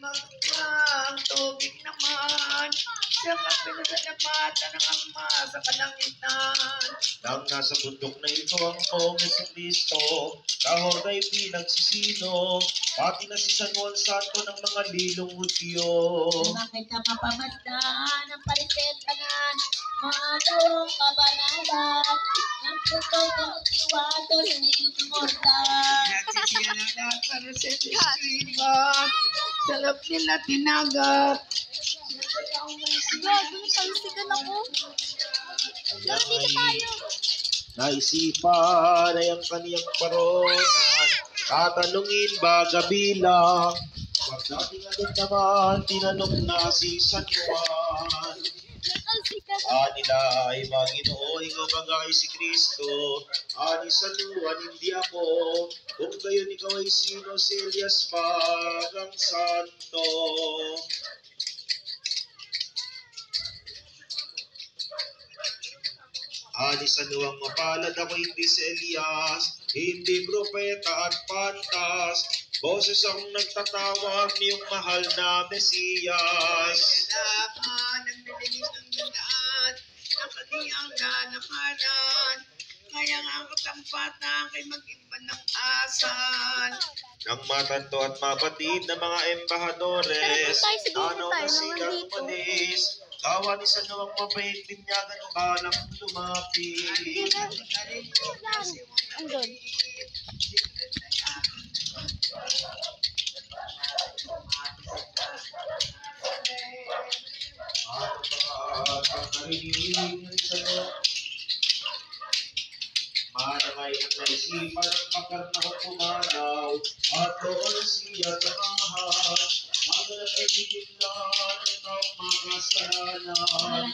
ang tubig naman sa kapinasalamatan ng Ama sa kalangitan. Nang nasa bundok na ito ang poong si Kristo, kahor ay pinagsisino, pati na si San Juan Santo ng mga lilong Hudyo. Bakit ka mapamasdan ng palisetangan, mga gawang kabanalan, ng putong kumutiwato, hindi lumordan. Nagsisiya na lahat sa resete skriban, sa loob nila tinagat. Gago, talsikan ako. Laro dito tayo. Naisipan ay ang kaniyang paronan, tatanungin ba gabilang? Wag dating agad naman, tinanong na si San Juan. Nila ay Panginoon, ikaw ba ay si Kristo? Ani San Juan, hindi ako. Kung gayon ikaw ay sino, si Elias parang santo. Ani San Juan, mapalad ako hindi si Elias, hindi propeta at pantas. Boses akong nagtatawag niyong mahal na Mesiyas. Kailangan ang nililis ng daan, ang kaniyang lalakaran. Kaya nga ang katampatan kay mag-iba ng asal. Nang matanto at mabatid ng mga embahadores, ano na silang umalis. Gawa ni San Juan mabait, binyagan balang lumapit. Andun. Manangay ang naisipan ng pakar na pumanaw, at doon siya tamahan. Magalang ay biglaan ng mga kasalanan.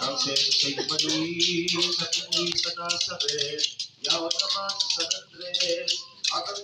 Ang sensay mali sa tumuwi sa Nazaret, yawat naman sa San Andres, at ang